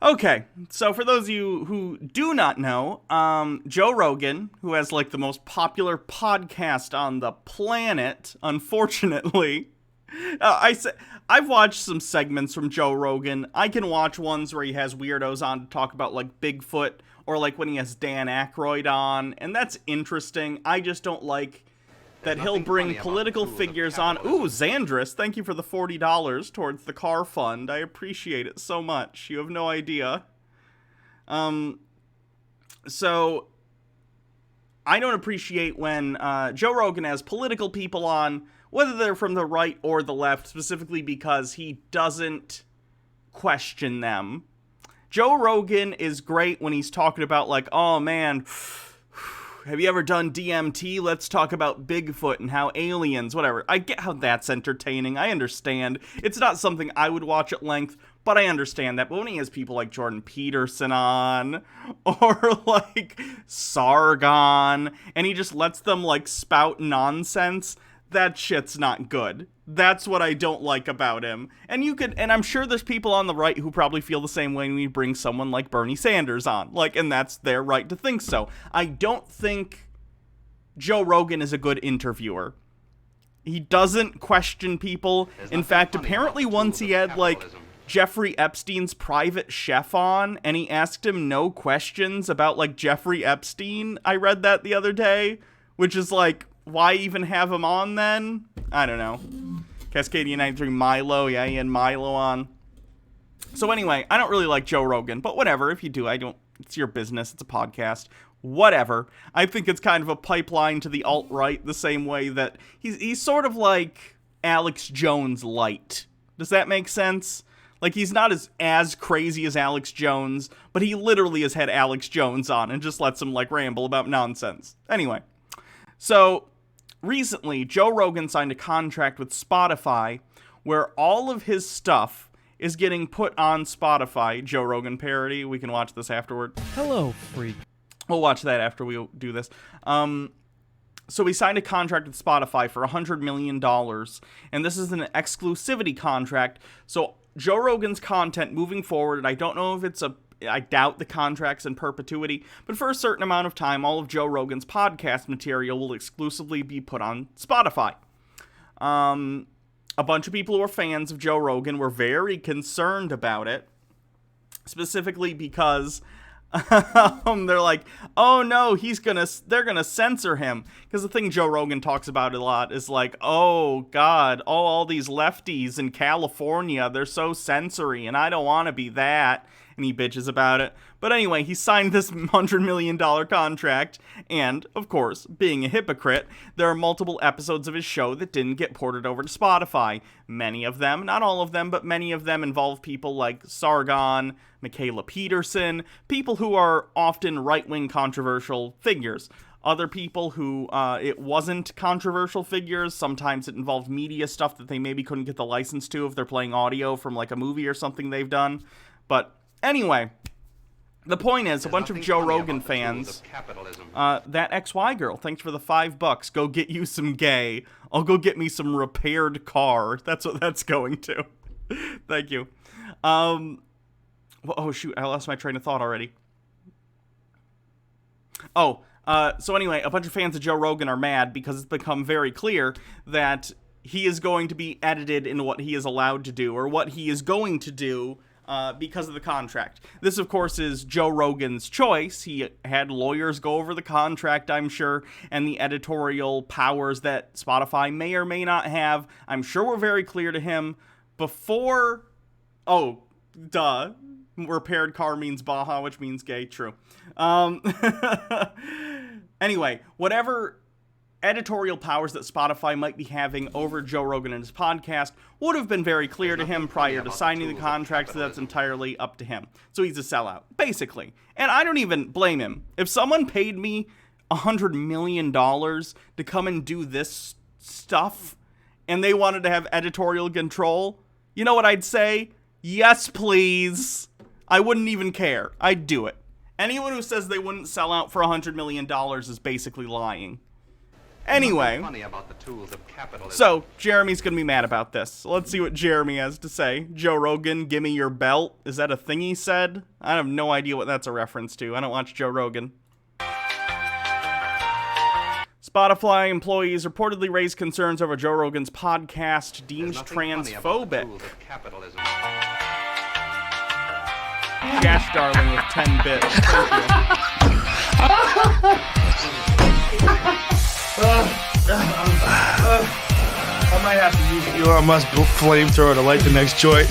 Okay, so for those of you who do not know, Joe Rogan, who has like the most popular podcast on the planet, unfortunately, I've watched some segments from Joe Rogan. I can watch ones where he has weirdos on to talk about like Bigfoot, or like when he has Dan Aykroyd on, and that's interesting. I just don't like that he'll bring political figures on. Ooh, Xandris, thank you for the $40 towards the car fund. I appreciate it so much. You have no idea. So I don't appreciate when Joe Rogan has political people on, whether they're from the right or the left, specifically because he doesn't question them. Joe Rogan is great when he's talking about like, oh man, have you ever done DMT? Let's talk about Bigfoot and how aliens, whatever. I get how that's entertaining. I understand. It's not something I would watch at length, but I understand that. But when he has people like Jordan Peterson on, or like Sargon, and he just lets them like spout nonsense, that shit's not good. That's what I don't like about him. And I'm sure there's people on the right who probably feel the same way when we bring someone like Bernie Sanders on. Like, and that's their right to think so. I don't think Joe Rogan is a good interviewer. He doesn't question people. In fact, apparently once he had like Jeffrey Epstein's private chef on, and he asked him no questions about like Jeffrey Epstein. I read that the other day, which is like, why even have him on then? I don't know. Cascadia 93 Milo, yeah, he had Milo on. So anyway, I don't really like Joe Rogan, but whatever, if you do, it's your business, it's a podcast, whatever. I think it's kind of a pipeline to the alt-right, the same way that he's sort of like Alex Jones light. Does that make sense? Like, he's not as crazy as Alex Jones, but he literally has had Alex Jones on and just lets him, like, ramble about nonsense. Anyway, so recently, Joe Rogan signed a contract with Spotify where all of his stuff is getting put on Spotify. Joe Rogan parody. We can watch this afterward. Hello, freak. We'll watch that after we do this. So we signed a contract with Spotify for $100 million, and this is an exclusivity contract. So Joe Rogan's content moving forward, and I don't know if I doubt the contract's in perpetuity, but for a certain amount of time, all of Joe Rogan's podcast material will exclusively be put on Spotify. A bunch of people who are fans of Joe Rogan were very concerned about it, specifically because they're like, oh no, they're gonna censor him. Because the thing Joe Rogan talks about a lot is like, oh god, all these lefties in California, they're so censory, and I don't want to be that. And he bitches about it. But anyway, he signed this $100 million contract, and, of course, being a hypocrite, there are multiple episodes of his show that didn't get ported over to Spotify. Many of them, not all of them, but many of them involve people like Sargon, Michaela Peterson, people who are often right-wing controversial figures. Other people who it wasn't controversial figures, sometimes it involved media stuff that they maybe couldn't get the license to if they're playing audio from like a movie or something they've done. But anyway, the point is, a bunch of Joe Rogan fans, that XY girl, thanks for the $5. Go get you some gay. I'll go get me some repaired car. That's what that's going to. Thank you. Oh shoot, I lost my train of thought already. So anyway, a bunch of fans of Joe Rogan are mad because it's become very clear that he is going to be edited in what he is allowed to do, or what he is going to do, because of the contract. This, of course, is Joe Rogan's choice. He had lawyers go over the contract, I'm sure, and the editorial powers that Spotify may or may not have. I'm sure were very clear to him before... Oh, duh. Repaired car means Baja, which means gay. True. Anyway, whatever editorial powers that Spotify might be having over Joe Rogan and his podcast would have been very clear to him prior to signing the contract, so that's entirely up to him. So he's a sellout, basically. And I don't even blame him. If someone paid me $100 million to come and do this stuff, and they wanted to have editorial control, you know what I'd say? Yes, please. I wouldn't even care. I'd do it. Anyone who says they wouldn't sell out for $100 million is basically lying. Anyway, so Jeremy's gonna be mad about this. So let's see what Jeremy has to say. Joe Rogan, give me your belt. Is that a thing he said? I have no idea what that's a reference to. I don't watch Joe Rogan. Spotify employees reportedly raised concerns over Joe Rogan's podcast deemed transphobic. Gash Darling with 10 bits. Thank you. I might have to use Elon Musk flamethrower to light the next joint.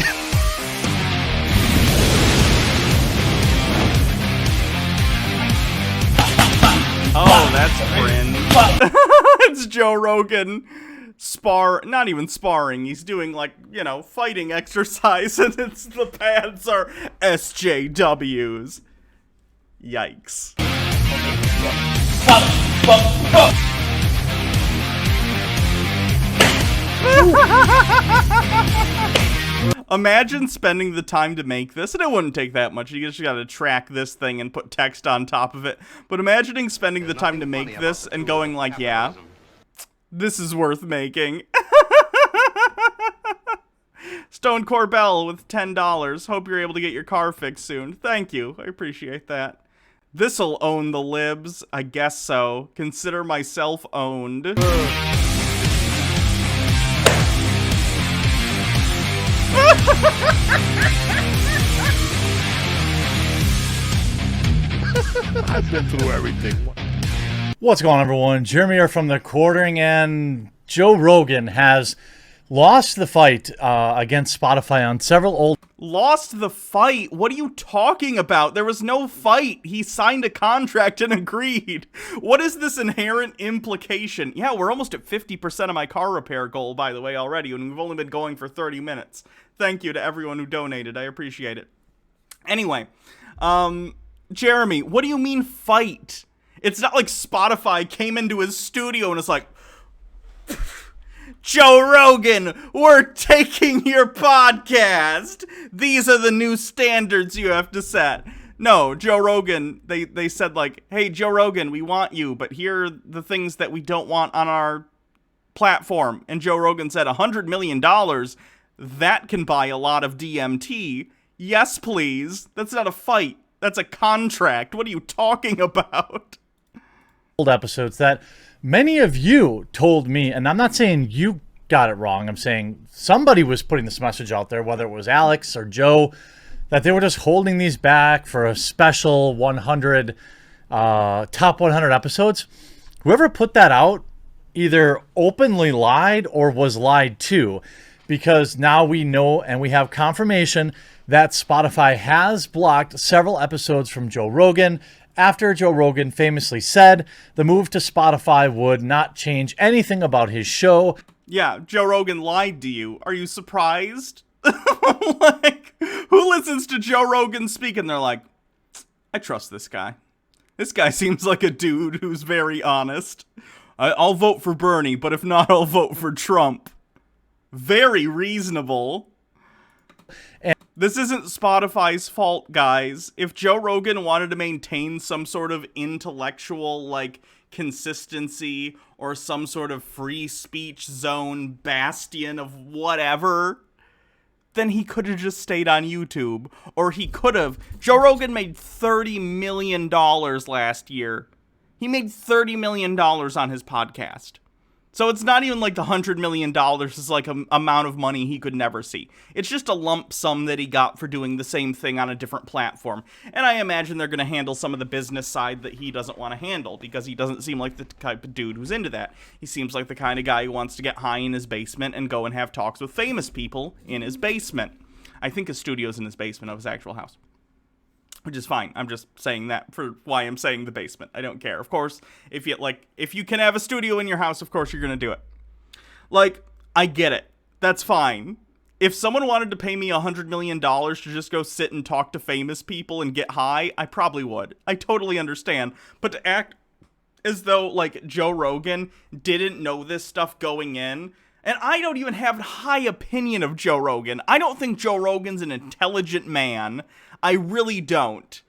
Oh, that's Bryn. It's Joe Rogan. Not even sparring. He's doing, like, you know, fighting exercise, and the pads are SJWs. Yikes. Imagine spending the time to make this, and it wouldn't take that much. You just gotta track this thing and put text on top of it. But imagining spending the time to make this and going like, yeah, this is worth making. Stone Corbell with $10. Hope you're able to get your car fixed soon. Thank you. I appreciate that. This'll own the libs. I guess so. Consider myself owned. I've been through everything. What's going on, everyone? Jeremy here from The Quartering, and Joe Rogan has lost the fight against Spotify on several old... Lost the fight? What are you talking about? There was no fight. He signed a contract and agreed. What is this inherent implication? Yeah, we're almost at 50% of my car repair goal, by the way, already, and we've only been going for 30 minutes. Thank you to everyone who donated. I appreciate it. Anyway, Jeremy, what do you mean fight? It's not like Spotify came into his studio and was like, Joe Rogan, we're taking your podcast. These are the new standards you have to set. No, Joe Rogan, they said like, hey, Joe Rogan, we want you, but here are the things that we don't want on our platform. And Joe Rogan said, $100 million, that can buy a lot of DMT. Yes, please. That's not a fight. That's a contract. What are you talking about? Old episodes that many of you told me, and I'm not saying you got it wrong, I'm saying somebody was putting this message out there, whether it was Alex or Joe, that they were just holding these back for a special 100 top 100 episodes. Whoever put that out either openly lied or was lied to, because now we know and we have confirmation that Spotify has blocked several episodes from Joe Rogan after Joe Rogan famously said the move to Spotify would not change anything about his show. Yeah, Joe Rogan lied to you. Are you surprised? Like, who listens to Joe Rogan speak and they're like, I trust this guy. This guy seems like a dude who's very honest. I'll vote for Bernie, but if not, I'll vote for Trump. Very reasonable. This isn't Spotify's fault, guys. If Joe Rogan wanted to maintain some sort of intellectual, like, consistency or some sort of free speech zone bastion of whatever, then he could have just stayed on YouTube. Or he could have. Joe Rogan made $30 million last year. He made $30 million on his podcast. So it's not even like the $100 million is like an amount of money he could never see. It's just a lump sum that he got for doing the same thing on a different platform. And I imagine they're going to handle some of the business side that he doesn't want to handle, because he doesn't seem like the type of dude who's into that. He seems like the kind of guy who wants to get high in his basement and go and have talks with famous people in his basement. I think his studio's in his basement of his actual house. Which is fine. I'm just saying that for why I'm saying the basement. I don't care. Of course, if you can have a studio in your house, of course you're going to do it. Like, I get it. That's fine. If someone wanted to pay me $100 million to just go sit and talk to famous people and get high, I probably would. I totally understand. But to act as though, like, Joe Rogan didn't know this stuff going in, and I don't even have a high opinion of Joe Rogan. I don't think Joe Rogan's an intelligent man. I really don't.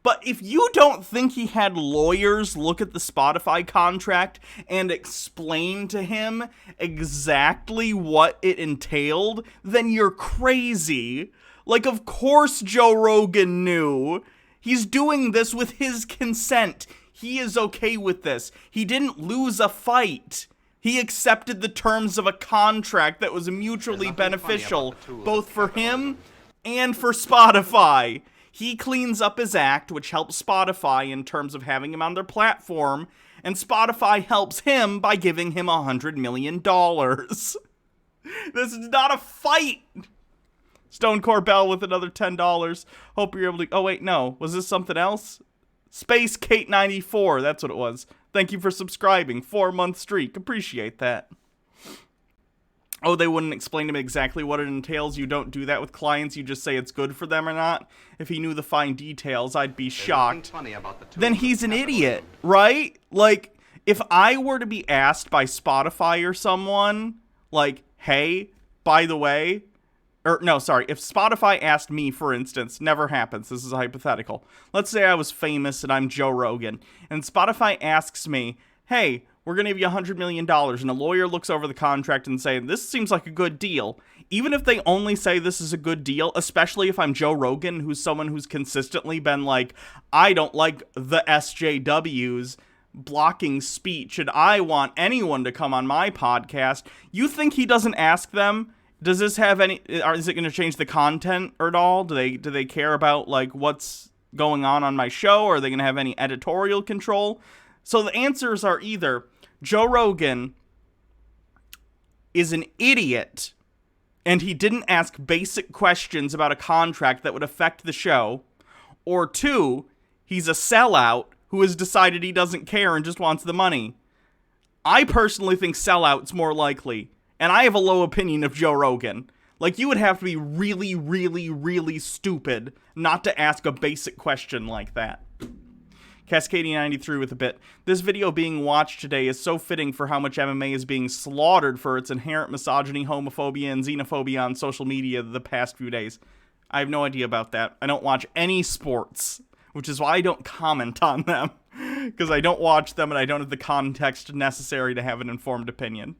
But if you don't think he had lawyers look at the Spotify contract and explain to him exactly what it entailed, then you're crazy. Like, of course Joe Rogan knew. He's doing this with his consent. He is okay with this. He didn't lose a fight. He accepted the terms of a contract that was mutually beneficial, both for him and for Spotify. He cleans up his act, which helps Spotify in terms of having him on their platform, and Spotify helps him by giving him $100 million. This is not a fight. Stone Corbell with another $10. Hope you're able to... Oh, wait, no. Was this something else? Space Kate 94. That's what it was. Thank you for subscribing. 4-month streak. Appreciate that. Oh, they wouldn't explain to me exactly what it entails. You don't do that with clients. You just say it's good for them or not. If he knew the fine details, I'd be shocked. Then he's an idiot, right? Like, if I were to be asked by Spotify or someone, like, hey, by the way... Or, no, sorry. If Spotify asked me, for instance, never happens. This is a hypothetical. Let's say I was famous and I'm Joe Rogan. And Spotify asks me, hey, we're going to give you $100 million. And a lawyer looks over the contract and say, this seems like a good deal. Even if they only say this is a good deal, especially if I'm Joe Rogan, who's someone who's consistently been like, I don't like the SJWs blocking speech and I want anyone to come on my podcast. You think he doesn't ask them? Does this have any, or is it going to change the content at all? Do they care about, like, what's going on my show? Or are they going to have any editorial control? So the answers are either Joe Rogan is an idiot and he didn't ask basic questions about a contract that would affect the show, or 2, he's a sellout who has decided he doesn't care and just wants the money. I personally think sellout's more likely. And I have a low opinion of Joe Rogan. Like, you would have to be really, really, really stupid not to ask a basic question like that. Cascadia93 with a bit. This video being watched today is so fitting for how much MMA is being slaughtered for its inherent misogyny, homophobia, and xenophobia on social media the past few days. I have no idea about that. I don't watch any sports, which is why I don't comment on them. Because I don't watch them and I don't have the context necessary to have an informed opinion.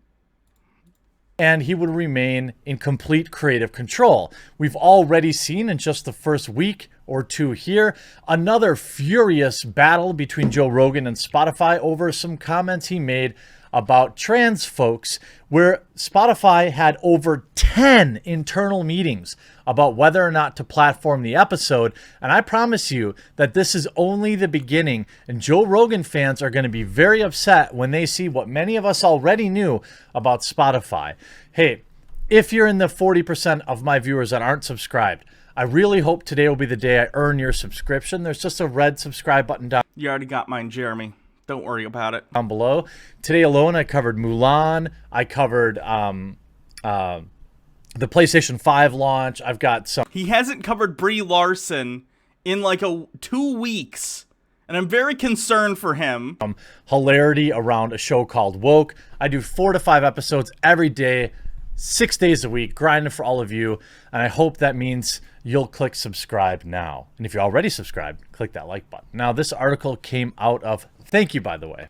And he would remain in complete creative control. We've already seen in just the first week or 2 here another furious battle between Joe Rogan and Spotify over some comments he made about trans folks, where Spotify had over 10 internal meetings about whether or not to platform the episode. And I promise you that this is only the beginning, and Joe Rogan fans are going to be very upset when they see what many of us already knew about Spotify. Hey, if you're in the 40% of my viewers that aren't subscribed, I really hope today will be the day I earn your subscription. There's just a red subscribe button down. You already got mine, Jeremy. Don't worry about it. Down below. Today alone, I covered Mulan. I covered the PlayStation 5 launch. I've got some. He hasn't covered Brie Larson in like 2 weeks, and I'm very concerned for him. Hilarity around a show called Woke. I do 4 to 5 episodes every day, 6 days a week, grinding for all of you, and I hope that means you'll click subscribe now. And if you're already subscribed, click that like button. Now, this article came out of... Thank you, by the way.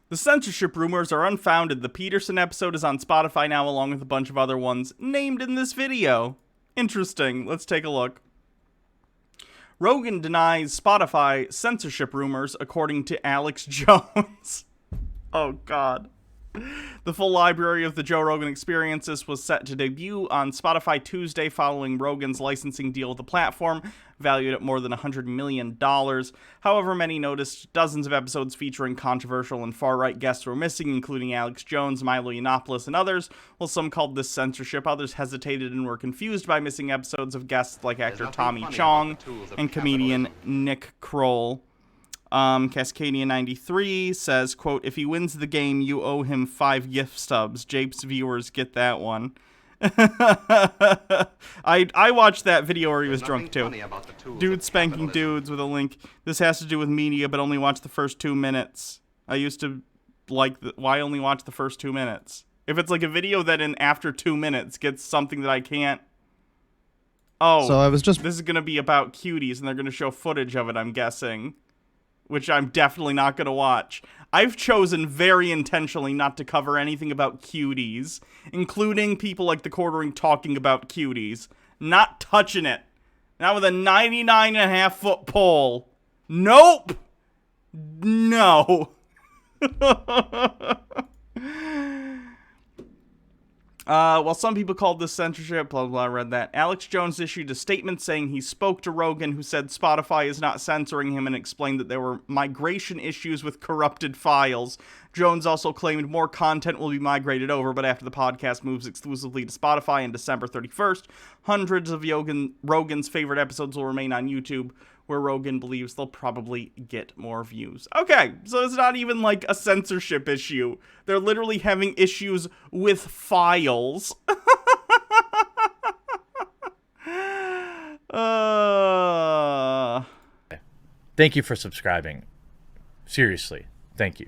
The censorship rumors are unfounded. The Peterson episode is on Spotify now, along with a bunch of other ones named in this video. Interesting. Let's take a look. Rogan denies Spotify censorship rumors, according to Alex Jones. Oh, God. The full library of the Joe Rogan Experiences was set to debut on Spotify Tuesday following Rogan's licensing deal with the platform, valued at more than $100 million. However, many noticed dozens of episodes featuring controversial and far-right guests were missing, including Alex Jones, Milo Yiannopoulos, and others. While some called this censorship, others hesitated and were confused by missing episodes of guests like actor Tommy Chong and comedian Nick Kroll. Cascadia93 says, quote, if he wins the game, you owe him 5 gift stubs. Japes viewers get that one. I watched that video where he was drunk too. Dudes spanking dudes with a link. This has to do with media, but only watch the first 2 minutes. I used to like, why only watch the first 2 minutes? If it's like a video that in after 2 minutes gets something that I can't Oh, So I was just this is going to be about cuties, and they're going to show footage of it, I'm guessing, which I'm definitely not going to watch. I've chosen very intentionally not to cover anything about cuties, including people like the Quartering talking about cuties. Not touching it. Not with a 99.5-foot pole. Nope. No. Well, some people called this censorship, blah, blah, blah, I read that. Alex Jones issued a statement saying he spoke to Rogan, who said Spotify is not censoring him, and explained that there were migration issues with corrupted files. Jones also claimed more content will be migrated over, but after the podcast moves exclusively to Spotify on December 31st, hundreds of Rogan's favorite episodes will remain on YouTube, where Rogan believes they'll probably get more views. Okay, so it's not even like a censorship issue. They're literally having issues with files. Thank you for subscribing. Seriously, thank you.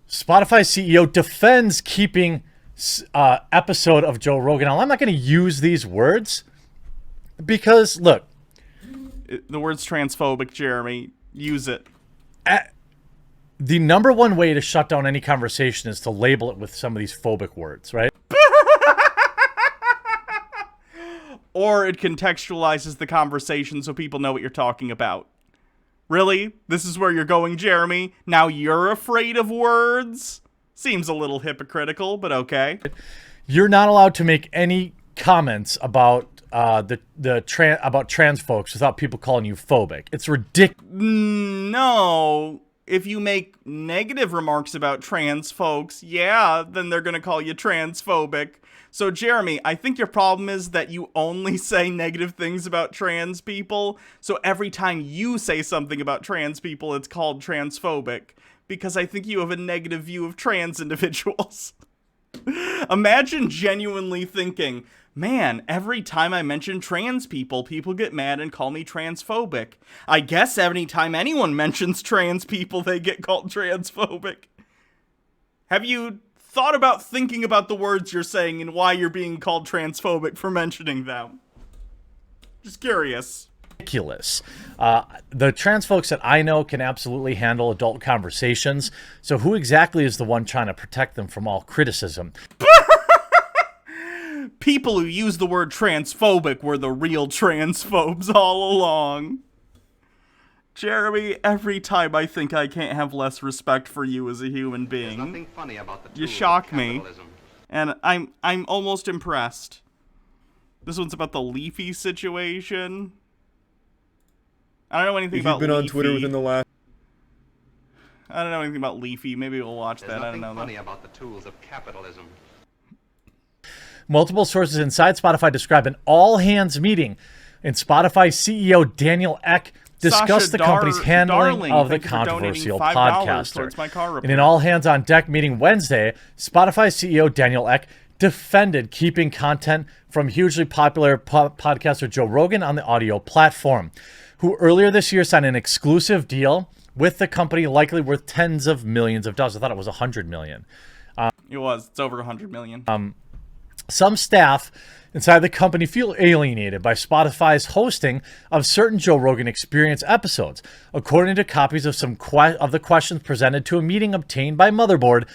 Spotify CEO defends keeping episode of Joe Rogan. Now, I'm not going to use these words because, look, the word's transphobic, Jeremy. Use it. The number one way to shut down any conversation is to label it with some of these phobic words, right? Or it contextualizes the conversation so people know what you're talking about. Really? This is where you're going, Jeremy? Now you're afraid of words? Seems a little hypocritical, but okay. You're not allowed to make any comments about about trans folks without people calling you phobic. It's ridiculous. No. If you make negative remarks about trans folks, yeah, then they're going to call you transphobic. So, Jeremy, I think your problem is that you only say negative things about trans people. So every time you say something about trans people, it's called transphobic. Because I think you have a negative view of trans individuals. Imagine genuinely thinking, man, every time I mention trans people, people get mad and call me transphobic. I guess any time anyone mentions trans people, they get called transphobic. Have you thought about thinking about the words you're saying and why you're being called transphobic for mentioning them? Just curious. Ridiculous. The trans folks that I know can absolutely handle adult conversations. So who exactly is the one trying to protect them from all criticism? People who use the word transphobic were the real transphobes all along. Jeremy, every time I think I can't have less respect for you as a human being, There's nothing funny about the you tools shock of me, capitalism. and I'm almost impressed. This one's about the Leafy situation. I don't know anything If about you've been on Leafy. Twitter within the last... I don't know anything about Leafy. Maybe we'll watch There's that. I don't nothing know. funny about the tools of capitalism. Multiple sources inside Spotify describe an all-hands meeting, and Spotify CEO Daniel Ek discussed Sasha the company's handling Darling, of the thank you for donating controversial $5 podcaster. towards my car repair. In an all-hands-on-deck meeting Wednesday, Spotify CEO Daniel Ek defended keeping content from hugely popular podcaster Joe Rogan on the audio platform, who earlier this year signed an exclusive deal with the company, likely worth tens of millions of dollars. I thought it was $100 million. It was. It's over 100 million. Some staff inside the company feel alienated by Spotify's hosting of certain Joe Rogan Experience episodes. According to copies of some of the questions presented to a meeting obtained by Motherboard,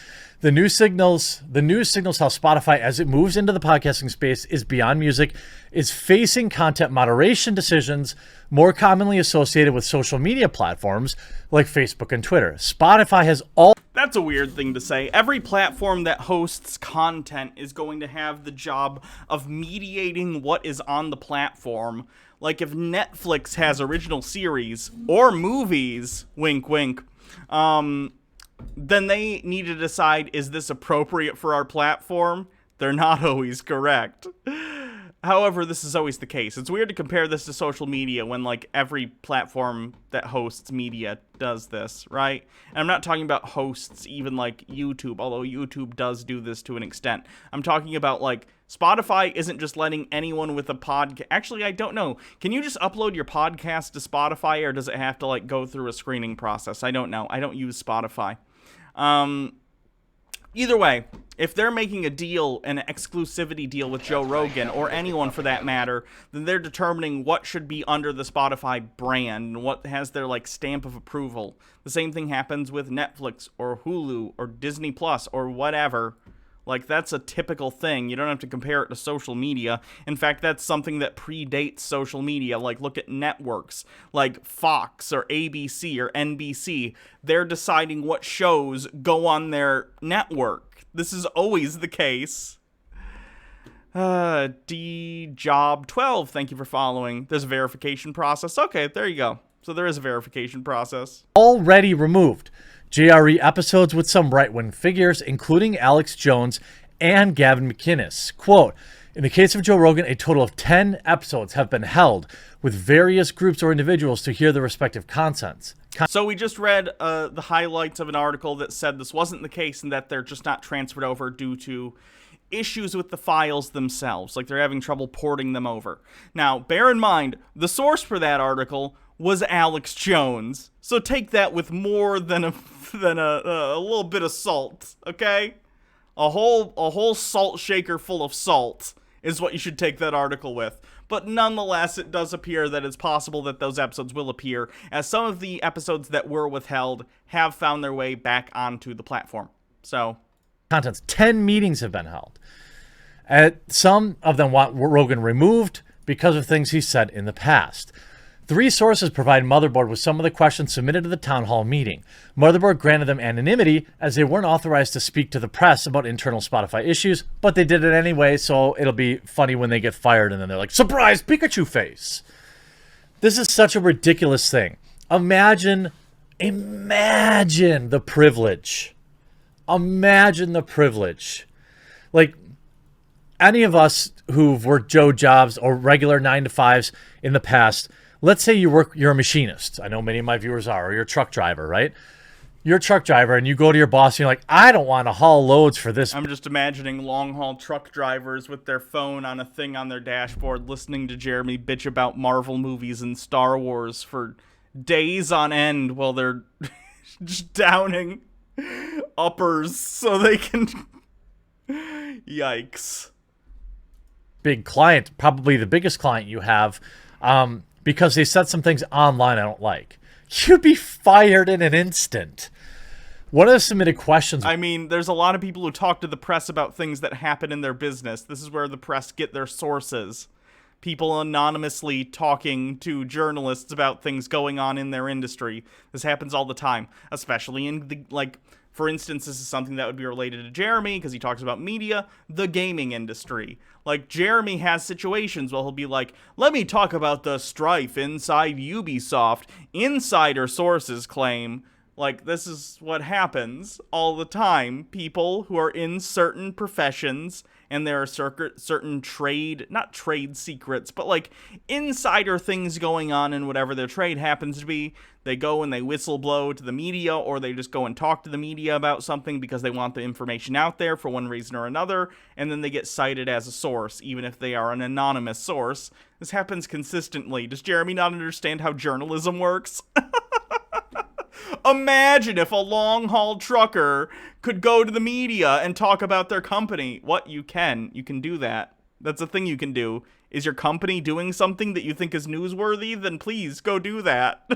the news signals how Spotify, as it moves into the podcasting space, is beyond music, is facing content moderation decisions more commonly associated with social media platforms like Facebook and Twitter. Spotify has all... That's a weird thing to say. Every platform that hosts content is going to have the job of mediating what is on the platform. Like if Netflix has original series or movies, wink wink, then they need to decide, is this appropriate for our platform? They're not always correct. However, this is always the case. It's weird to compare this to social media when, like, every platform that hosts media does this, right? And I'm not talking about hosts even like YouTube, although YouTube does do this to an extent. I'm talking about, like, Spotify isn't just letting anyone with a podcast... Actually, I don't know. Can you just upload your podcast to Spotify, or does it have to, like, go through a screening process? I don't know. I don't use Spotify. Either way, If they're making a deal, an exclusivity deal with Joe Rogan, or anyone for that matter, then they're determining what should be under the Spotify brand and what has their, like, stamp of approval. The same thing happens with Netflix or Hulu or Disney Plus or whatever. Like, that's a typical thing. You don't have to compare it to social media. In fact, that's something that predates social media. Like, look at networks like Fox or ABC or NBC. They're deciding what shows go on their network. This is always the case. DJob12, thank you for following. There's a verification process. Okay, there you go. So there is a verification process. Already removed JRE episodes with some right-wing figures, including Alex Jones and Gavin McInnes. Quote, in the case of Joe Rogan, a total of 10 episodes have been held with various groups or individuals to hear the respective contents. So we just read the highlights of an article that said this wasn't the case and that they're just not transferred over due to issues with the files themselves. Like, they're having trouble porting them over. Now, bear in mind, the source for that article was Alex Jones. So take that with more than a little bit of salt, okay? A whole salt shaker full of salt is what you should take that article with. But nonetheless, it does appear that it's possible that those episodes will appear, as some of the episodes that were withheld have found their way back onto the platform. So, contents. 10 meetings have been held. Some of them want Rogan removed because of things he said in the past. 3 sources provide Motherboard with some of the questions submitted to the town hall meeting. Motherboard granted them anonymity as they weren't authorized to speak to the press about internal Spotify issues, but they did it anyway, so it'll be funny when they get fired and then they're like, surprise, Pikachu face. This is such a ridiculous thing. Imagine the privilege. Imagine the privilege. Like, any of us who've worked Joe jobs or regular 9-to-5s in the past, let's say you're a machinist. I know many of my viewers are, or you're a truck driver, right? You're a truck driver and you go to your boss and you're like, I don't want to haul loads for this. I'm just imagining long-haul truck drivers with their phone on a thing on their dashboard listening to Jeremy bitch about Marvel movies and Star Wars for days on end while they're just downing uppers so they can... Yikes. Big client, probably the biggest client you have, because they said some things online I don't like. You'd be fired in an instant. One of the submitted questions... I mean, there's a lot of people who talk to the press about things that happen in their business. This is where the press get their sources. People anonymously talking to journalists about things going on in their industry. This happens all the time, especially in the, like... For instance, this is something that would be related to Jeremy, because he talks about media, the gaming industry. Like, Jeremy has situations where he'll be like, let me talk about the strife inside Ubisoft. Insider sources claim. Like, this is what happens all the time. People who are in certain professions, and there are certain trade, not trade secrets, but like insider things going on in whatever their trade happens to be. They go and they whistleblow to the media, or they just go and talk to the media about something because they want the information out there for one reason or another, and then they get cited as a source, even if they are an anonymous source. This happens consistently. Does Jeremy not understand how journalism works? Imagine if a long-haul trucker could go to the media and talk about their company. What? You can do that. That's a thing you can do. Is your company doing something that you think is newsworthy? Then please go do that.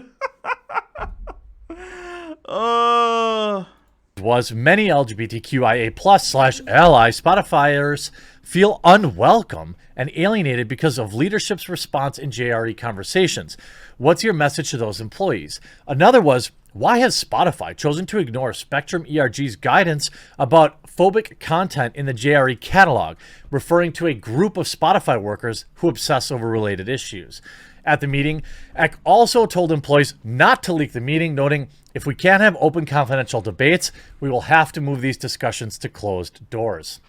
Was many LGBTQIA+/ally Spotifyers feel unwelcome and alienated because of leadership's response in JRE conversations. What's your message to those employees? Another was, why has Spotify chosen to ignore Spectrum ERG's guidance about phobic content in the JRE catalog, referring to a group of Spotify workers who obsess over related issues? At the meeting, Eck also told employees not to leak the meeting, noting, if we can't have open confidential debates, we will have to move these discussions to closed doors.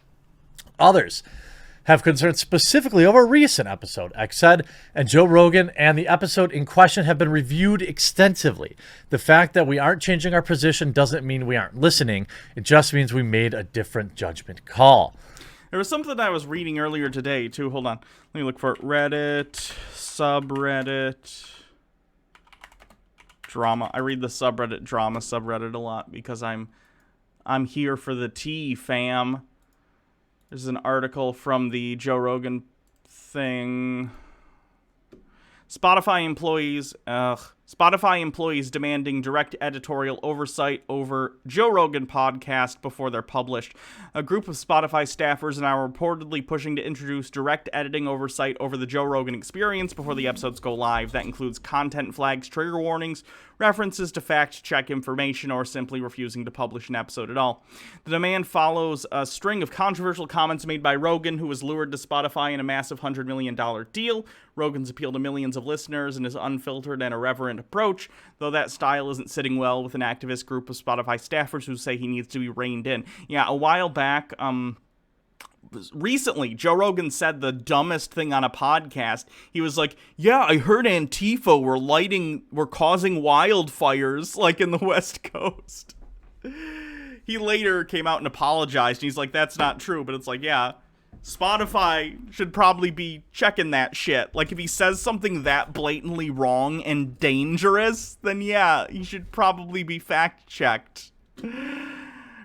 Others have concerns specifically over a recent episode, Eck said, and Joe Rogan and the episode in question have been reviewed extensively. The fact that we aren't changing our position doesn't mean we aren't listening. It just means we made a different judgment call. There was something I was reading earlier today, too. Hold on. Let me look for it. Reddit, subreddit, drama. I read the subreddit drama subreddit a lot because I'm here for the tea, fam. There's an article from the Joe Rogan thing. Spotify employees demanding direct editorial oversight over Joe Rogan podcast before they're published. A group of Spotify staffers are now reportedly pushing to introduce direct editing oversight over the Joe Rogan experience before the episodes go live. That includes content flags, trigger warnings, references to fact-check information, or simply refusing to publish an episode at all. The demand follows a string of controversial comments made by Rogan, who was lured to Spotify in a massive $100 million deal. Rogan's appeal to millions of listeners and his unfiltered and irreverent approach, though that style isn't sitting well with an activist group of Spotify staffers who say he needs to be reined in. Yeah, a while back, recently, Joe Rogan said the dumbest thing on a podcast. He was like, yeah, I heard Antifa were causing wildfires, like, in the West Coast. He later came out and apologized, and he's like, that's not true, but it's like, yeah, Spotify should probably be checking that shit. Like, if he says something that blatantly wrong and dangerous, then yeah, he should probably be fact-checked.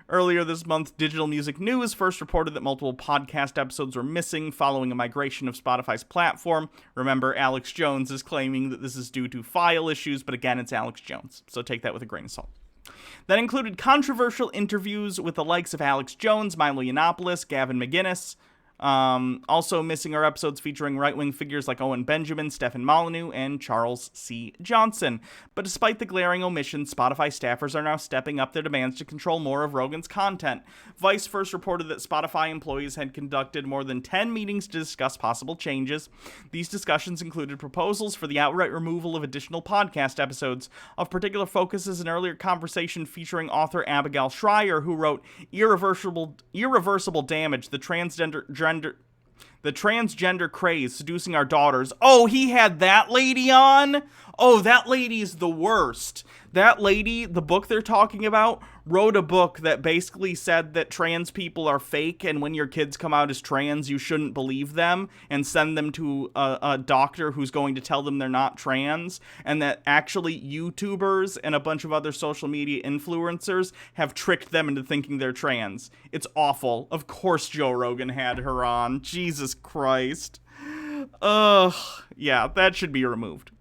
Earlier this month, Digital Music News first reported that multiple podcast episodes were missing following a migration of Spotify's platform. Remember, Alex Jones is claiming that this is due to file issues, but again, it's Alex Jones, so take that with a grain of salt. That included controversial interviews with the likes of Alex Jones, Milo Yiannopoulos, Gavin McInnes. Also missing are episodes featuring right-wing figures like Owen Benjamin, Stefan Molyneux, and Charles C. Johnson. But despite the glaring omissions, Spotify staffers are now stepping up their demands to control more of Rogan's content. Vice first reported that Spotify employees had conducted more than 10 meetings to discuss possible changes. These discussions included proposals for the outright removal of additional podcast episodes. Of particular focus is an earlier conversation featuring author Abigail Shrier, who wrote Irreversible Damage, the transgender craze seducing our daughters. Oh, he had that lady on? Oh, that lady's the worst. That lady, the book they're talking about, wrote a book that basically said that trans people are fake, and when your kids come out as trans, you shouldn't believe them and send them to a doctor who's going to tell them they're not trans, and that actually YouTubers and a bunch of other social media influencers have tricked them into thinking they're trans. It's awful. Of course Joe Rogan had her on. Jesus Christ. Ugh. Yeah, that should be removed.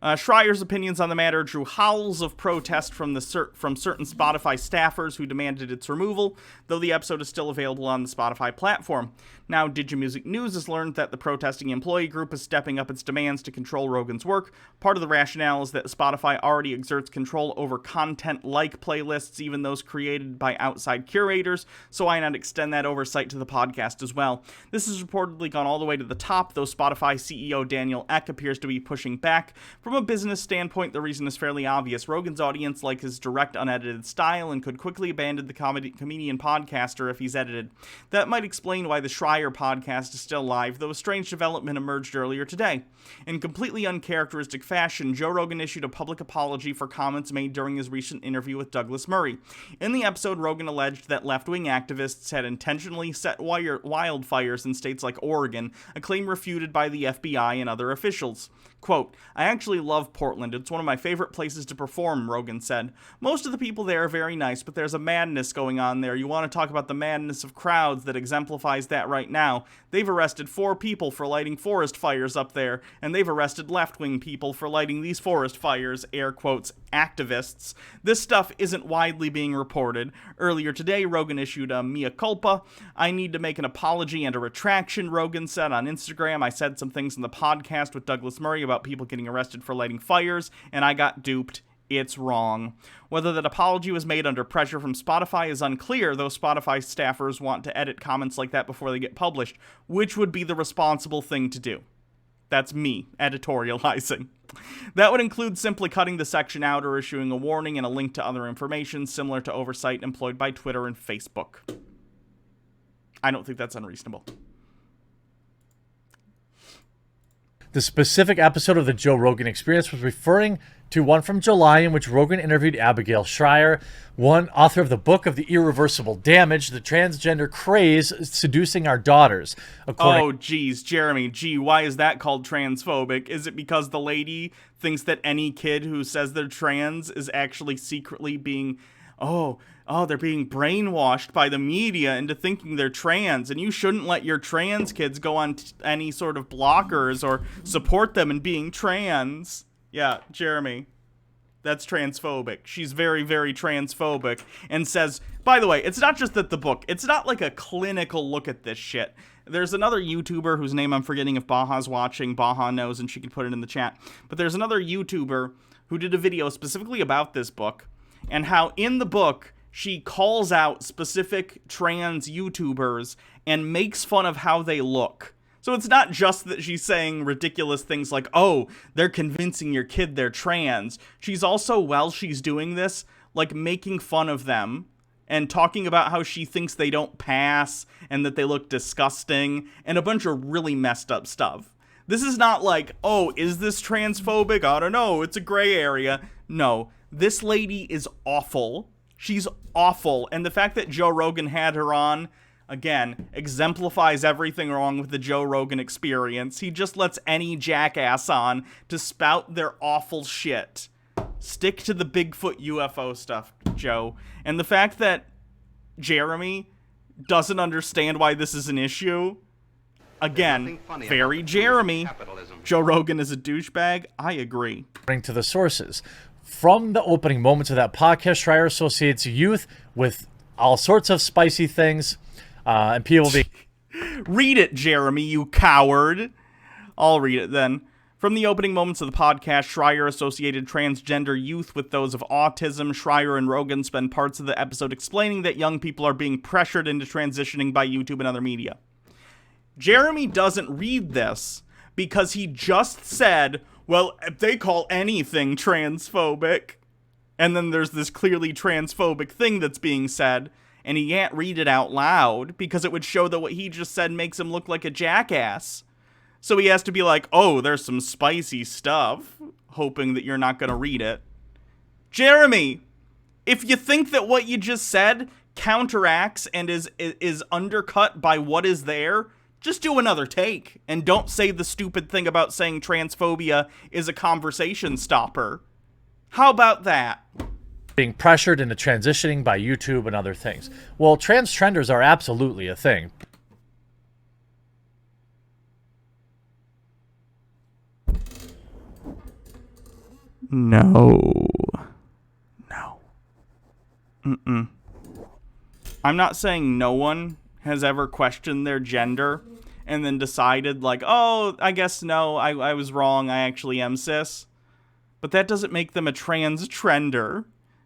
Schreyer's opinions on the matter drew howls of protest from certain Spotify staffers who demanded its removal, though the episode is still available on the Spotify platform. Now, DigiMusic News has learned that the protesting employee group is stepping up its demands to control Rogan's work. Part of the rationale is that Spotify already exerts control over content like playlists, even those created by outside curators, so why not extend that oversight to the podcast as well? This has reportedly gone all the way to the top, though Spotify CEO Daniel Ek appears to be pushing back. From a business standpoint, the reason is fairly obvious. Rogan's audience like his direct, unedited style and could quickly abandon the comedian podcaster if he's edited. That might explain why the Schreier podcast is still live, though a strange development emerged earlier today. In completely uncharacteristic fashion, Joe Rogan issued a public apology for comments made during his recent interview with Douglas Murray. In the episode, Rogan alleged that left-wing activists had intentionally set wildfires in states like Oregon, a claim refuted by the FBI and other officials. Quote, I actually love Portland. It's one of my favorite places to perform, Rogan said. Most of the people there are very nice, but there's a madness going on there. You want to talk about the madness of crowds that exemplifies that right now. They've arrested 4 people for lighting forest fires up there, and they've arrested left-wing people for lighting these forest fires, air quotes, activists. This stuff isn't widely being reported. Earlier today, Rogan issued a mea culpa. I need to make an apology and a retraction, Rogan said on Instagram. I said some things in the podcast with Douglas Murray about people getting arrested for lighting fires, and I got duped. It's wrong. Whether that apology was made under pressure from Spotify is unclear, though Spotify staffers want to edit comments like that before they get published, which would be the responsible thing to do. That's me, editorializing. That would include simply cutting the section out or issuing a warning and a link to other information similar to oversight employed by Twitter and Facebook. I don't think that's unreasonable. The specific episode of the Joe Rogan Experience was referring to one from July in which Rogan interviewed Abigail Shrier, one author of the book of the Irreversible Damage, the transgender craze seducing our daughters. Oh, geez, Jeremy, why is that called transphobic? Is it because the lady thinks that any kid who says they're trans is actually secretly being oh, they're being brainwashed by the media into thinking they're trans, and you shouldn't let your trans kids go on any sort of blockers or support them in being trans. Yeah, Jeremy. That's transphobic. She's very, very transphobic and says, by the way, it's not just that the book, it's not like a clinical look at this shit. There's another YouTuber whose name I'm forgetting if Baha's watching. Baha knows and she can put it in the chat. But there's another YouTuber who did a video specifically about this book and how in the book she calls out specific trans YouTubers and makes fun of how they look. So it's not just that she's saying ridiculous things like, oh, they're convincing your kid they're trans. She's also, while she's doing this, like making fun of them and talking about how she thinks they don't pass and that they look disgusting and a bunch of really messed up stuff. This is not like, oh, is this transphobic? I don't know. It's a gray area. No, this lady is awful. She's awful. And the fact that Joe Rogan had her on, again, exemplifies everything wrong with the Joe Rogan experience. He just lets any jackass on to spout their awful shit. Stick to the Bigfoot UFO stuff, Joe. And the fact that Jeremy doesn't understand why this is an issue, again, very Jeremy. Joe Rogan is a douchebag. I agree. According to the sources. From the opening moments of that podcast, Schreier associates youth with all sorts of spicy things. And people be... Read it, Jeremy, you coward. I'll read it then. From the opening moments of the podcast, Schreier associated transgender youth with those of autism. Schreier and Rogan spend parts of the episode explaining that young people are being pressured into transitioning by YouTube and other media. Jeremy doesn't read this because he just said, well, they call anything transphobic. And then there's this clearly transphobic thing that's being said. And he can't read it out loud because it would show that what he just said makes him look like a jackass. So he has to be like, oh, there's some spicy stuff, hoping that you're not going to read it. Jeremy, if you think that what you just said counteracts and is undercut by what is there, just do another take. And don't say the stupid thing about saying transphobia is a conversation stopper. How about that? Being pressured into transitioning by YouTube and other things. Well, trans trenders are absolutely a thing. No. I'm not saying no one has ever questioned their gender and then decided like, oh, I guess no, I was wrong, I actually am cis. But that doesn't make them a trans trender.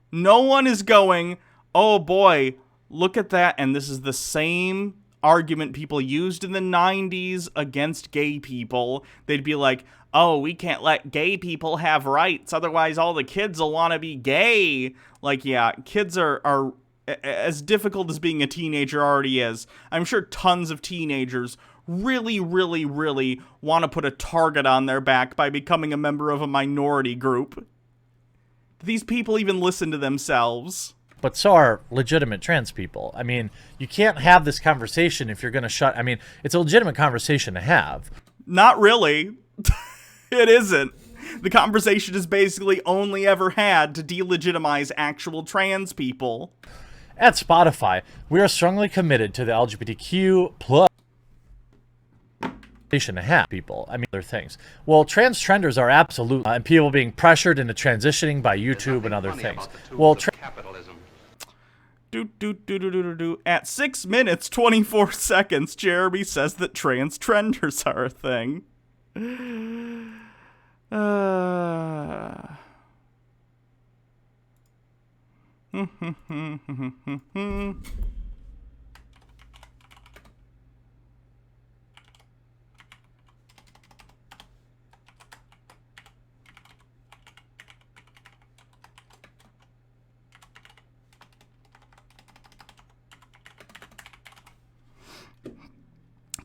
No one is going, oh boy, look at that. And this is the same argument people used in the 90s against gay people. They'd be like, oh, we can't let gay people have rights, otherwise all the kids will want to be gay. Like, yeah, kids are as difficult as being a teenager already is. I'm sure tons of teenagers really, really, really want to put a target on their back by becoming a member of a minority group. Do these people even listen to themselves? But so are legitimate trans people. I mean, you can't have this conversation if you're going to shut... I mean, it's a legitimate conversation to have. Not really. It isn't. The conversation is basically only ever had to delegitimize actual trans people. At Spotify, we are strongly committed to the LGBTQ plus to have people. I mean, other things. Well, trans trenders are absolute, and people being pressured into transitioning by YouTube and other things. Well, capitalism. At 6 minutes 24 seconds, Jeremy says that trans trenders are a thing.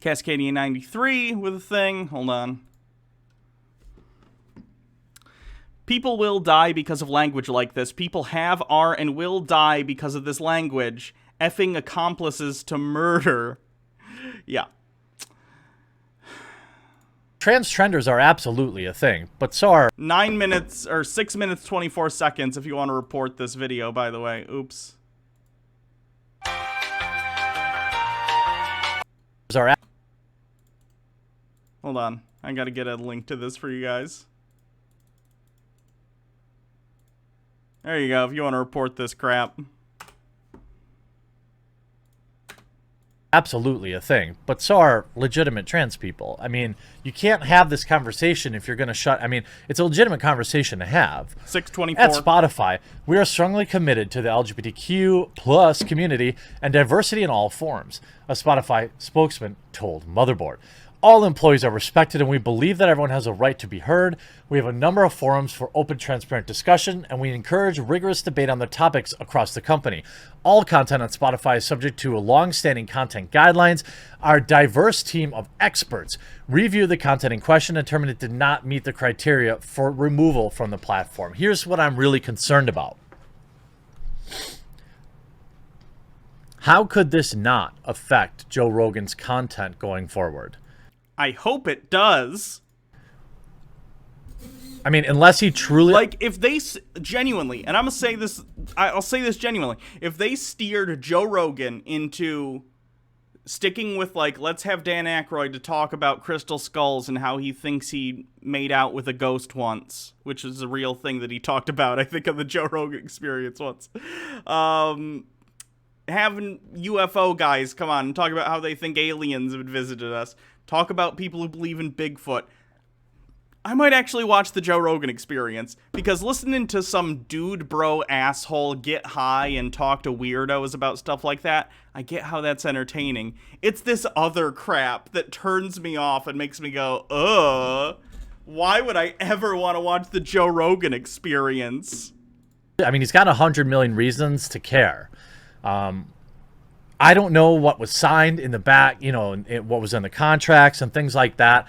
Cascadian 93 with a thing. Hold on. People will die because of language like this. People have, are, and will die because of this language. Effing accomplices to murder. Yeah. trans trenders are absolutely a thing, but so are 9 minutes or 6 minutes 24 seconds if you want to report this video, by the way. Oops. are Hold on. I gotta get a link to this for you guys. There you go, if you want to report this crap. absolutely a thing, but so are legitimate trans people. I mean, you can't have this conversation if you're going to shut. I mean, it's a legitimate conversation to have. 624. At Spotify, we are strongly committed to the LGBTQ plus community and diversity in all forms, a Spotify spokesman told Motherboard. All employees are respected, and we believe that everyone has a right to be heard. We have a number of forums for open, transparent discussion, and we encourage rigorous debate on the topics across the company. All content on Spotify is subject to long-standing content guidelines. Our diverse team of experts review the content in question and determined it did not meet the criteria for removal from the platform. Here's what I'm really concerned about. How could this not affect Joe Rogan's content going forward? I hope it does. I mean, unless he truly... Like, if they genuinely, and I'm going to say this, I'll say this genuinely, if they steered Joe Rogan into sticking with, like, let's have Dan Aykroyd to talk about crystal skulls and how he thinks he made out with a ghost once, which is a real thing that he talked about, I think, on the Joe Rogan Experience once. Having UFO guys come on and talk about how they think aliens have visited us. Talk about people who believe in Bigfoot. I might actually watch the Joe Rogan Experience, because listening to some dude bro asshole get high and talk to weirdos about stuff like that, I get how that's entertaining. It's this other crap that turns me off and makes me go, why would I ever want to watch the Joe Rogan Experience? I mean, he's got 100 million reasons to care. I don't know what was signed in the back, you know, what was in the contracts and things like that.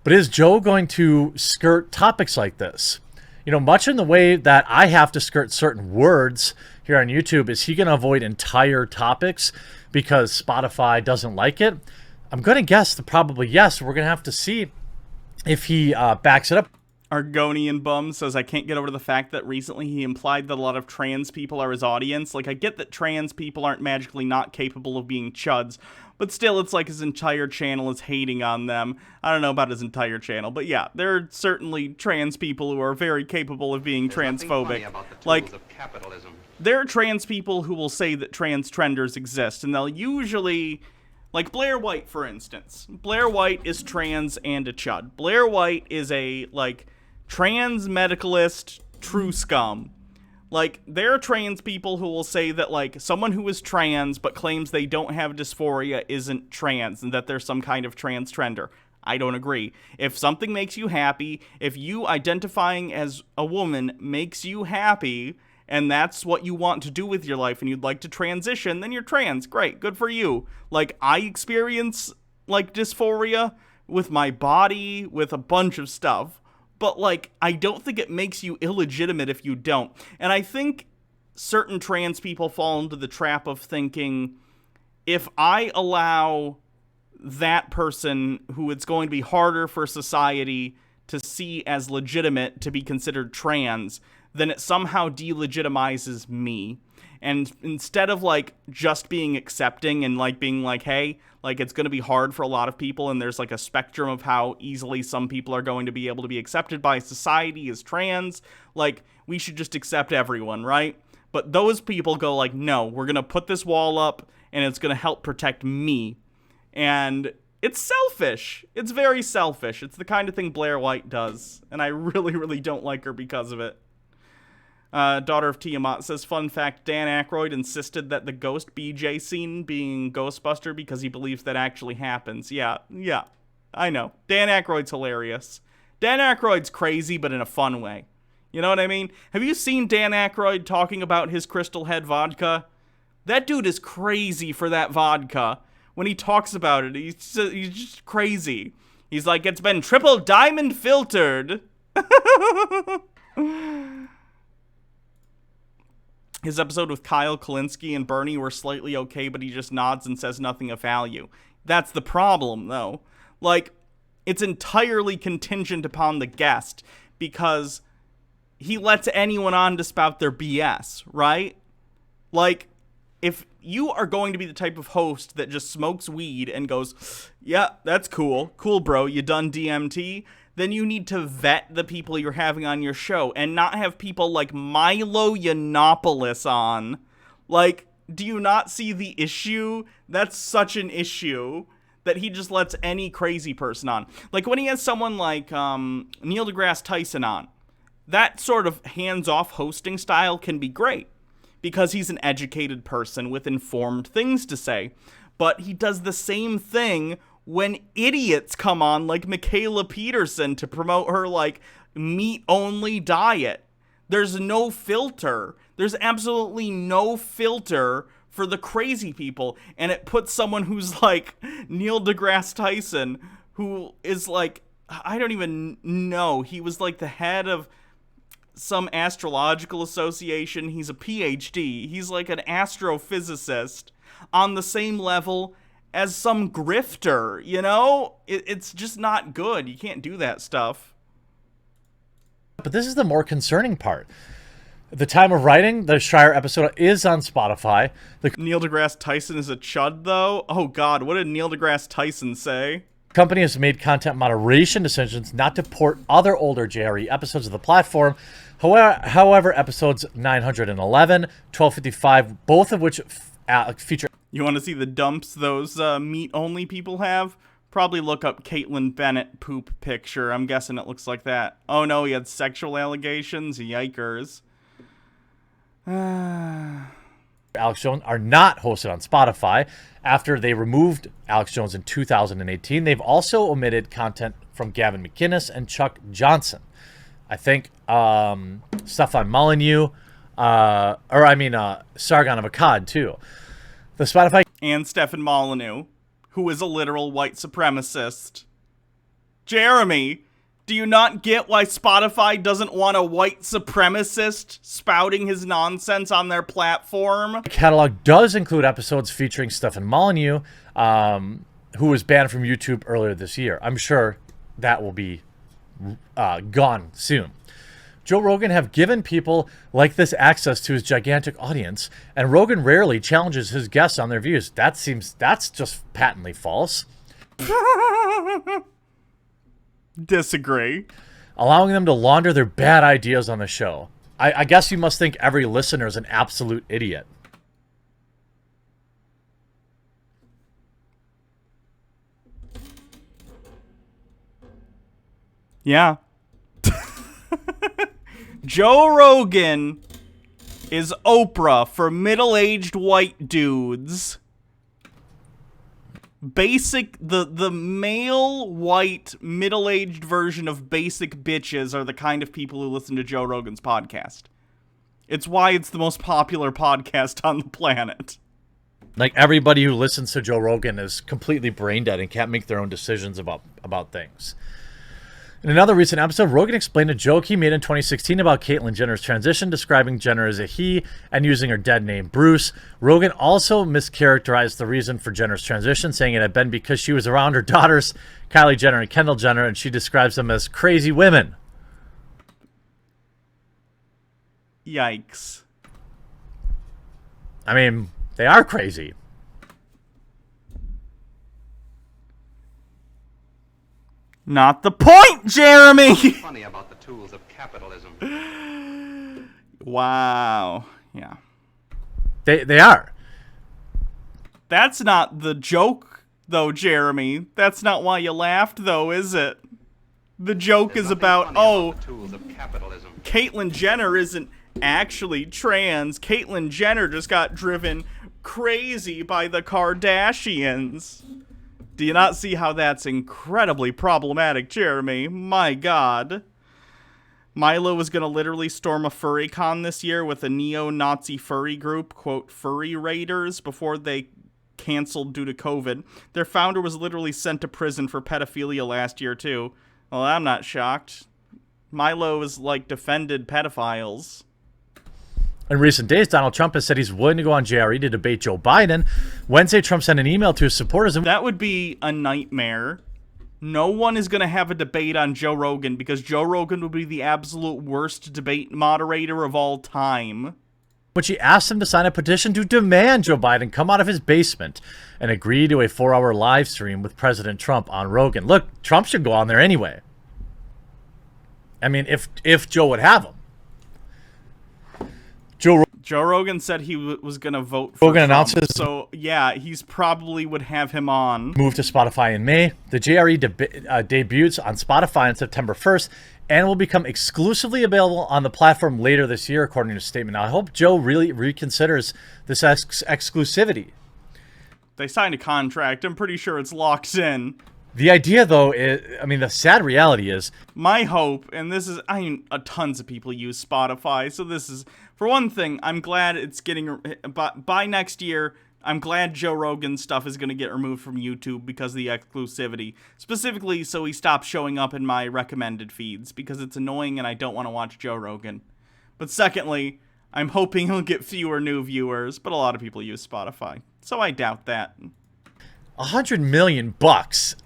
But is Joe going to skirt topics like this? You know, much in the way that I have to skirt certain words here on YouTube, is he going to avoid entire topics because Spotify doesn't like it? I'm going to guess that probably yes. We're going to have to see if he backs it up. Argonian Bum says, I can't get over the fact that recently he implied that a lot of trans people are his audience. Like, I get that trans people aren't magically not capable of being chuds, but still, it's like his entire channel is hating on them. I don't know about his entire channel, but yeah, there are certainly trans people who are very capable of being transphobic. Like, of capitalism. there are trans people who will say that trans trenders exist, and they'll usually... Like Blair White, for instance. Blair White is trans and a chud. Blair White is a, like... trans medicalist true scum. Like, there are trans people who will say that, like, someone who is trans but claims they don't have dysphoria isn't trans and that they're some kind of trans trender. I don't agree. If something makes you happy, if you identifying as a woman makes you happy, and that's what you want to do with your life and you'd like to transition, then you're trans. Great. Good for you. Like, I experience, like, dysphoria with my body, with a bunch of stuff. But, like, I don't think it makes you illegitimate if you don't. And I think certain trans people fall into the trap of thinking, if I allow that person who it's going to be harder for society to see as legitimate to be considered trans, then it somehow delegitimizes me. And instead of, like, just being accepting and, like, being like, hey, like, it's going to be hard for a lot of people, and there's, like, a spectrum of how easily some people are going to be able to be accepted by society as trans, like, we should just accept everyone, right? But those people go, like, no, we're going to put this wall up, and it's going to help protect me. And it's selfish. It's very selfish. It's the kind of thing Blair White does, and I really, really don't like her because of it. Daughter of Tiamat says, fun fact, Dan Aykroyd insisted that the ghost BJ scene being Ghostbuster because he believes that actually happens. Yeah, I know. Dan Aykroyd's hilarious. Dan Aykroyd's crazy, but in a fun way. You know what I mean? Have you seen Dan Aykroyd talking about his Crystal Head vodka? That dude is crazy for that vodka. When he talks about it, he's just crazy. He's like, it's been triple diamond filtered. His episode with Kyle Kalinske and Bernie were slightly okay, but he just nods and says nothing of value. That's the problem, though. Like, it's entirely contingent upon the guest because he lets anyone on to spout their BS, right? Like, if you are going to be the type of host that just smokes weed and goes, yeah, that's cool. Cool, bro. You done DMT? Then you need to vet the people you're having on your show and not have people like Milo Yiannopoulos on. Like, do you not see the issue? That's such an issue that he just lets any crazy person on. Like, when he has someone like Neil deGrasse Tyson on, that sort of hands-off hosting style can be great because he's an educated person with informed things to say. But he does the same thing when idiots come on like Michaela Peterson to promote her, like, meat-only diet. There's no filter. There's absolutely no filter for the crazy people. And it puts someone who's like Neil deGrasse Tyson, who is like, I don't even know. He was like the head of some astrological association. He's a PhD. He's like an astrophysicist on the same level as some grifter, you know? It's just not good. You can't do that stuff. But this is the more concerning part. At the time of writing, the Schreier episode is on Spotify. Neil deGrasse Tyson is a chud, though? Oh, God, what did Neil deGrasse Tyson say? The company has made content moderation decisions not to port other older JRE episodes of the platform. However, episodes 911, 1255, both of which feature... You want to see the dumps those meat-only people have? Probably look up Caitlyn Bennett poop picture. I'm guessing it looks like that. Oh, no, he had sexual allegations? Yikers. Alex Jones are not hosted on Spotify. After they removed Alex Jones in 2018, they've also omitted content from Gavin McInnes and Chuck Johnson. I think Stefan Molyneux, Sargon of Akkad, too. The Spotify... And Stefan Molyneux, who is a literal white supremacist. Jeremy, do you not get why Spotify doesn't want a white supremacist spouting his nonsense on their platform? The catalog does include episodes featuring Stefan Molyneux, who was banned from YouTube earlier this year. I'm sure that will be gone soon. Joe Rogan have given people like this access to his gigantic audience, and Rogan rarely challenges his guests on their views. That's just patently false. Disagree. Allowing them to launder their bad ideas on the show. I guess you must think every listener is an absolute idiot. Yeah. Joe Rogan is Oprah for middle-aged white dudes. The male white middle-aged version of basic bitches are the kind of people who listen to Joe Rogan's podcast. It's why it's the most popular podcast on the planet. Like, everybody who listens to Joe Rogan is completely brain dead and can't make their own decisions about things. In another recent episode, Rogan explained a joke he made in 2016 about Caitlyn Jenner's transition, describing Jenner as a he and using her dead name, Bruce. Rogan also mischaracterized the reason for Jenner's transition, saying it had been because she was around her daughters, Kylie Jenner and Kendall Jenner, and she describes them as crazy women. Yikes. I mean, they are crazy. Not the point, Jeremy! Funny about the tools of capitalism. Wow. Yeah. They are. That's not the joke, though, Jeremy. That's not why you laughed, though, is it? The joke is about, the tools of capitalism. Caitlyn Jenner isn't actually trans. Caitlyn Jenner just got driven crazy by the Kardashians. Do you not see how that's incredibly problematic, Jeremy? My God. Milo was going to literally storm a furry con this year with a neo-Nazi furry group, quote, Furry Raiders, before they canceled due to COVID. Their founder was literally sent to prison for pedophilia last year, too. Well, I'm not shocked. Milo has, defended pedophiles. In recent days, Donald Trump has said he's willing to go on JRE to debate Joe Biden. Wednesday, Trump sent an email to his supporters. That would be a nightmare. No one is going to have a debate on Joe Rogan because Joe Rogan would be the absolute worst debate moderator of all time. But she asked him to sign a petition to demand Joe Biden come out of his basement and agree to a 4-hour live stream with President Trump on Rogan. Look, Trump should go on there anyway. I mean, if Joe would have him. Joe Rogan said he was going to vote for Rogan Trump, announces, so yeah, he's probably would have him on. Move to Spotify in May. The JRE debuts on Spotify on September 1st and will become exclusively available on the platform later this year, according to a statement. Now, I hope Joe really reconsiders this exclusivity. They signed a contract. I'm pretty sure it's locked in. The idea, though, is, I mean, the sad reality is... My hope, and this is, I mean, tons of people use Spotify, so this is, for one thing, I'm glad it's getting, by next year, I'm glad Joe Rogan stuff is going to get removed from YouTube because of the exclusivity. Specifically, so he stops showing up in my recommended feeds, because it's annoying and I don't want to watch Joe Rogan. But secondly, I'm hoping he'll get fewer new viewers, but a lot of people use Spotify, so I doubt that. $100 million.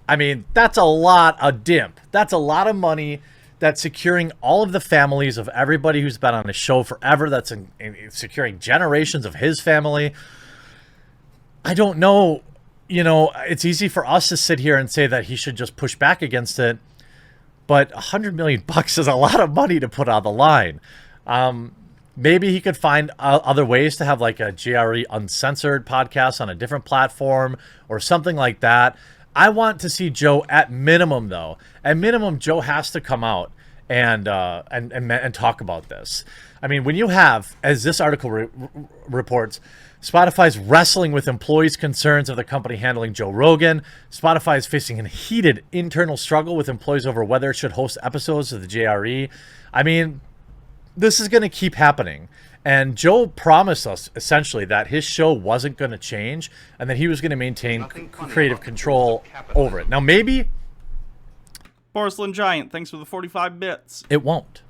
I mean, that's a lot of dimp. That's a lot of money. That's securing all of the families of everybody who's been on his show forever. That's securing generations of his family. I don't know. You know, it's easy for us to sit here and say that he should just push back against it. But $100 million is a lot of money to put on the line. Maybe he could find other ways to have like a JRE uncensored podcast on a different platform or something like that. I want to see Joe at minimum, though. At minimum, Joe has to come out and talk about this. I mean, when you have, as this article reports, Spotify's wrestling with employees' concerns of the company handling Joe Rogan. Spotify is facing a heated internal struggle with employees over whether it should host episodes of the JRE. I mean, this is going to keep happening. And Joe promised us, essentially, that his show wasn't going to change and that he was going to maintain creative control over it. Now, maybe... Porcelain Giant, thanks for the 45 bits. It won't.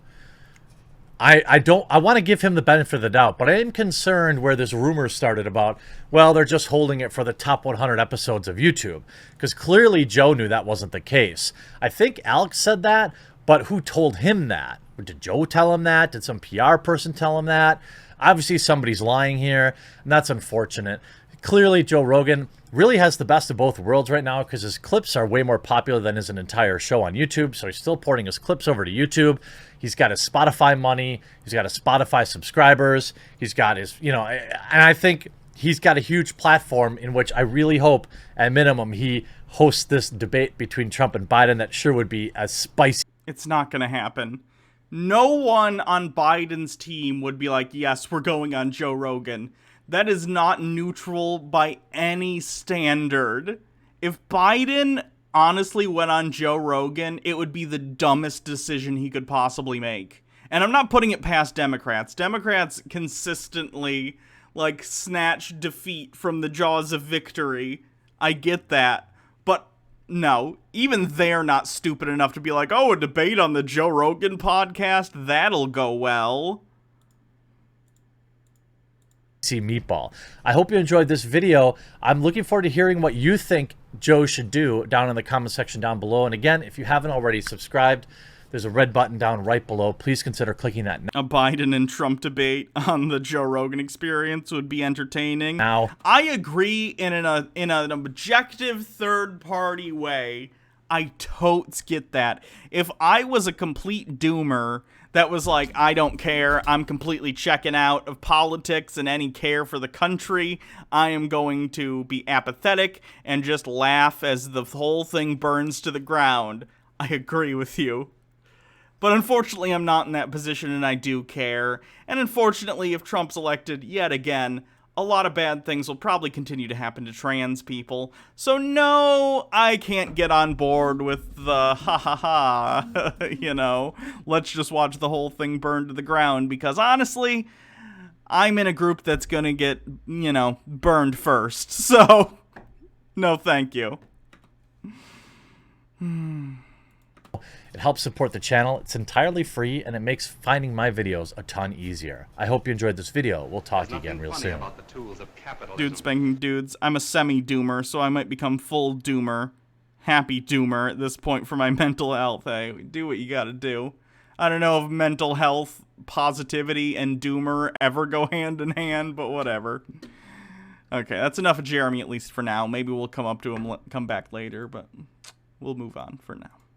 I want to give him the benefit of the doubt, but I am concerned where this rumor started about, well, they're just holding it for the top 100 episodes of YouTube. Because clearly Joe knew that wasn't the case. I think Alex said that, but who told him that? Did Joe tell him that? Did some PR person tell him that? Obviously, somebody's lying here, and that's unfortunate. Clearly, Joe Rogan really has the best of both worlds right now because his clips are way more popular than his entire show on YouTube, so he's still porting his clips over to YouTube. He's got his Spotify money. He's got his Spotify subscribers. He's got his, you know, and I think he's got a huge platform in which I really hope, at minimum, he hosts this debate between Trump and Biden that sure would be as spicy. It's not going to happen. No one on Biden's team would be like, yes, we're going on Joe Rogan. That is not neutral by any standard. If Biden honestly went on Joe Rogan, it would be the dumbest decision he could possibly make. And I'm not putting it past Democrats. Democrats consistently, like, snatch defeat from the jaws of victory. I get that. But no, even they're not stupid enough to be like, oh, a debate on the Joe Rogan podcast, that'll go well. Meatball. I hope you enjoyed this video. I'm looking forward to hearing what you think Joe should do down in the comment section down below. And again, if you haven't already subscribed, there's a red button down right below. Please consider clicking that now. A Biden and Trump debate on the Joe Rogan Experience would be entertaining. Now, I agree in an objective third-party way. I totes get that. If I was a complete doomer that was like, I don't care, I'm completely checking out of politics and any care for the country, I am going to be apathetic and just laugh as the whole thing burns to the ground. I agree with you. But unfortunately, I'm not in that position and I do care. And unfortunately, if Trump's elected yet again, a lot of bad things will probably continue to happen to trans people. So no, I can't get on board with the ha, you know, let's just watch the whole thing burn to the ground, because honestly, I'm in a group that's gonna get, you know, burned first. So, no thank you. it helps support the channel. It's entirely free, and it makes finding my videos a ton easier. I hope you enjoyed this video. We'll talk again real soon. Dude spanking dudes. I'm a semi-doomer, so I might become full doomer. happy doomer at this point for my mental health. Hey, do what you gotta do. I don't know if mental health, positivity, and doomer ever go hand in hand, but whatever. Okay, that's enough of Jeremy, at least for now. Maybe we'll come back later, but we'll move on for now.